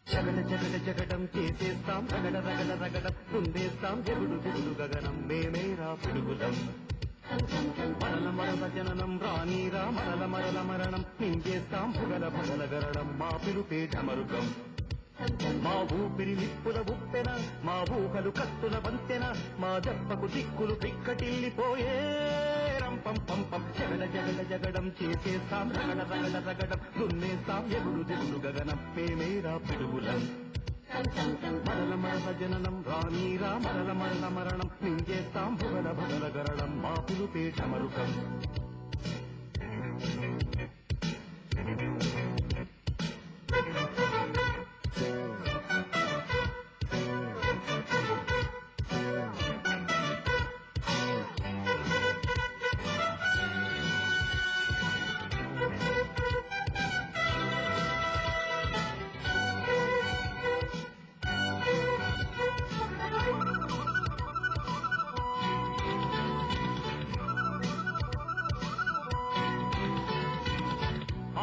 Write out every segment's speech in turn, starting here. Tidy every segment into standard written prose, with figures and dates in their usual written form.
జగడ జగడ జగడం చేసేస్తాం రగడ రగడ రగడం కుందేస్తాం జగుడు జగుడు గగనం మేమేరా పిడుగులం మరల మరల జననం రానీరా మరల మరల మరణం నింగేస్తాం భుగల భగల గరడం మా పిలుపే ఢమరుగం మా ఊపిరి నిప్పుల ఉప్పెన మా ఊహలు కత్తుల వంతెన మా దెబ్బకు దిక్కులు పిక్కటిల్లిపోయే రంపం పంపం జగడ జగడ జగడం చేసేస్తాం రగడ రగడ రగడం దున్నేస్తాం ఎగుడు దిగుడు గగనం మేమేరా పిడుగులం మరల మరల జననం రానీరా మరల మరల మరణం నింగేస్తాం భుగల భగల గరడం మా పిలుపే ఢమరుగం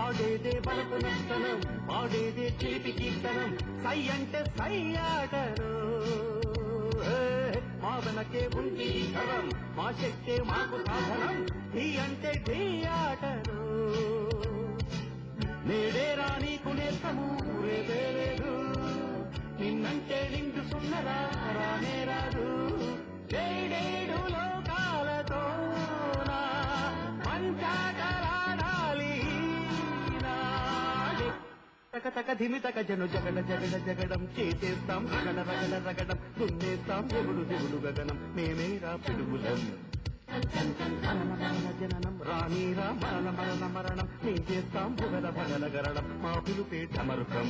ఆడేదే బలపు నర్తనం పాడేదే చిలిపి కీర్తనం సై అంటే సై ఆటరు మా వెనకే ఉంది కరం మా శక్తే మాకు సాధనం ఢీ అంటే ఢీ ఆటరు నేడే రానీకు నేర్తము రేపే లేదు నిన్నంటే నిండు సున్నరా రానే రాదు ఏడేడు లోకాలతో పంచాటలాడాలి తక తక ధిమి తక జను జగడ జగడ జగడం చేసేస్తాం రగడ రగడ రగడం దున్నేస్తాం ఎగుడు దిగుడు గగనం మేమేరా పిడుగులం మరణ జననం రానీరా మరణ మరణ మరణం చేస్తాం భుగల భగల గరడం మా పిలుపే ఢమరుకం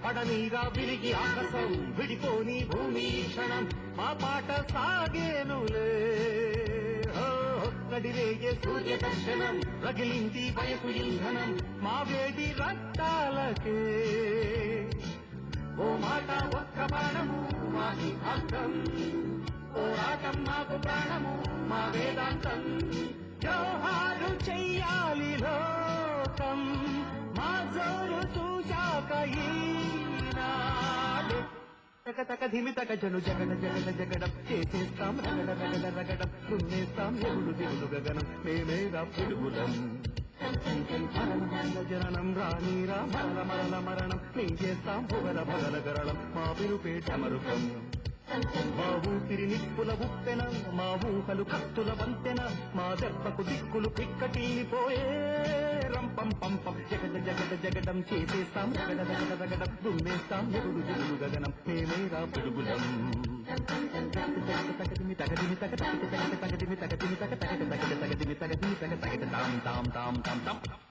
పడనీరా విరిగి ఆకాశం విడిపోని భూమి క్షణం మా పాట సాగేనులే నడిరేగే సూర్య దర్శనం రగిలింది వయసు ఇంధనం మా వేడి రక్తాలకే ఓ మాట ఒక్క బాణము మా సిద్ధాంతం పోరాటం మాకు ప్రాణము మా వేదాంతం జోహారు చెయ్యాలి లోకం మా జోరు చూశాక ఈనాడు తక తక ధిమి తక జను జగడ జగడ జగడం చేసేస్తాం రగడ రగడ రగడం దున్నేస్తాం ఎగుడు దిగుడు గగనం మేమేరా పిడుగులం మరణ జననం రానీరా మరల మరల మరణం చేస్తాం భుగల భగల గరళం మా పిలుపే ఢమరుకం మా ఊపిరి నిప్పుల ఉప్పెన మా ఊహలు కత్తుల వంతెన మా దెబ్బకు దిక్కులు పిక్కటిల్లిపోయే రంపం పంపం జగడ జగడ జగడం చేసేస్తాం రగడ రగడ రగడం దున్నేస్తాం ఎగుడు దిగుడు గగనం మేమేరా పిడుగులం తగదిమి తగదిమి తగ తగదిమి తగదిమి తగదిమి తగ తగదిమి తగదిమి తగదిమి తగ తాం తాం తాం తాం తాం